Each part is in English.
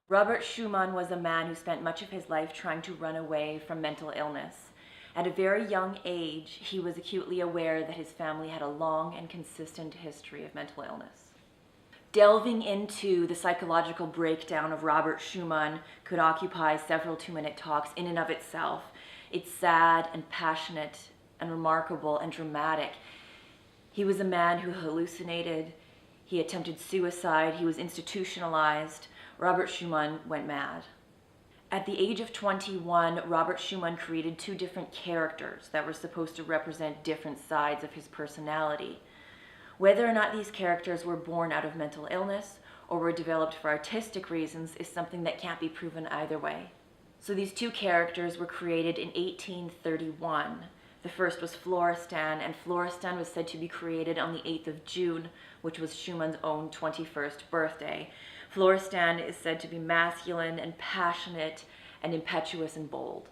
Robert Schumann was a man who spent much of his life trying to run away from mental illness. At a very young age, he was acutely aware that his family had a long and consistent history of mental illness. Delving into the psychological breakdown of Robert Schumann could occupy several 2-minute talks in and of itself. It's sad and passionate and remarkable and dramatic. He was a man who hallucinated. He attempted suicide. He was institutionalized. Robert Schumann went mad. At the age of 21, Robert Schumann created 2 different characters that were supposed to represent different sides of his personality. Whether or not these characters were born out of mental illness or were developed for artistic reasons is something that can't be proven either way. So these 2 characters were created in 1831. The first was Florestan, and Florestan was said to be created on the 8th of June, which was Schumann's own 21st birthday. Florestan is said to be masculine and passionate and impetuous and bold.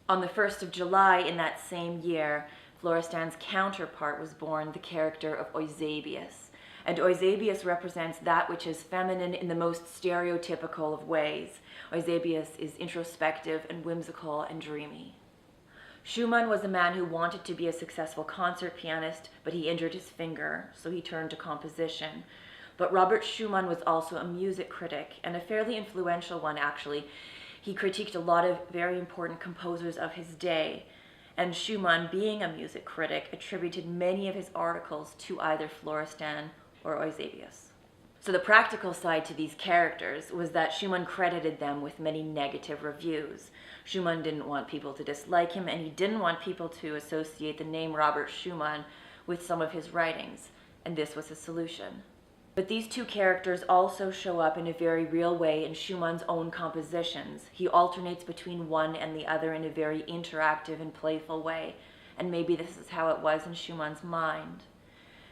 On the 1st of July in that same year, Florestan's counterpart was born, the character of Eusebius. And Eusebius represents that which is feminine in the most stereotypical of ways. Eusebius is introspective and whimsical and dreamy. Schumann was a man who wanted to be a successful concert pianist, but he injured his finger, so he turned to composition. But Robert Schumann was also a music critic, and a fairly influential one, actually. He critiqued a lot of very important composers of his day, and Schumann, being a music critic, attributed many of his articles to either Florestan or Eusebius. So the practical side to these characters was that Schumann credited them with many negative reviews. Schumann didn't want people to dislike him, and he didn't want people to associate the name Robert Schumann with some of his writings, and this was his solution. But these 2 characters also show up in a very real way in Schumann's own compositions. He alternates between one and the other in a very interactive and playful way, and maybe this is how it was in Schumann's mind.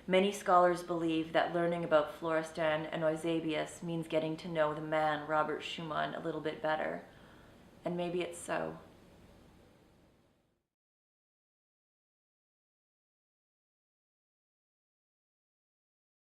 Many scholars believe that learning about Florestan and Eusebius means getting to know the man, Robert Schumann, a little bit better. And maybe it's so.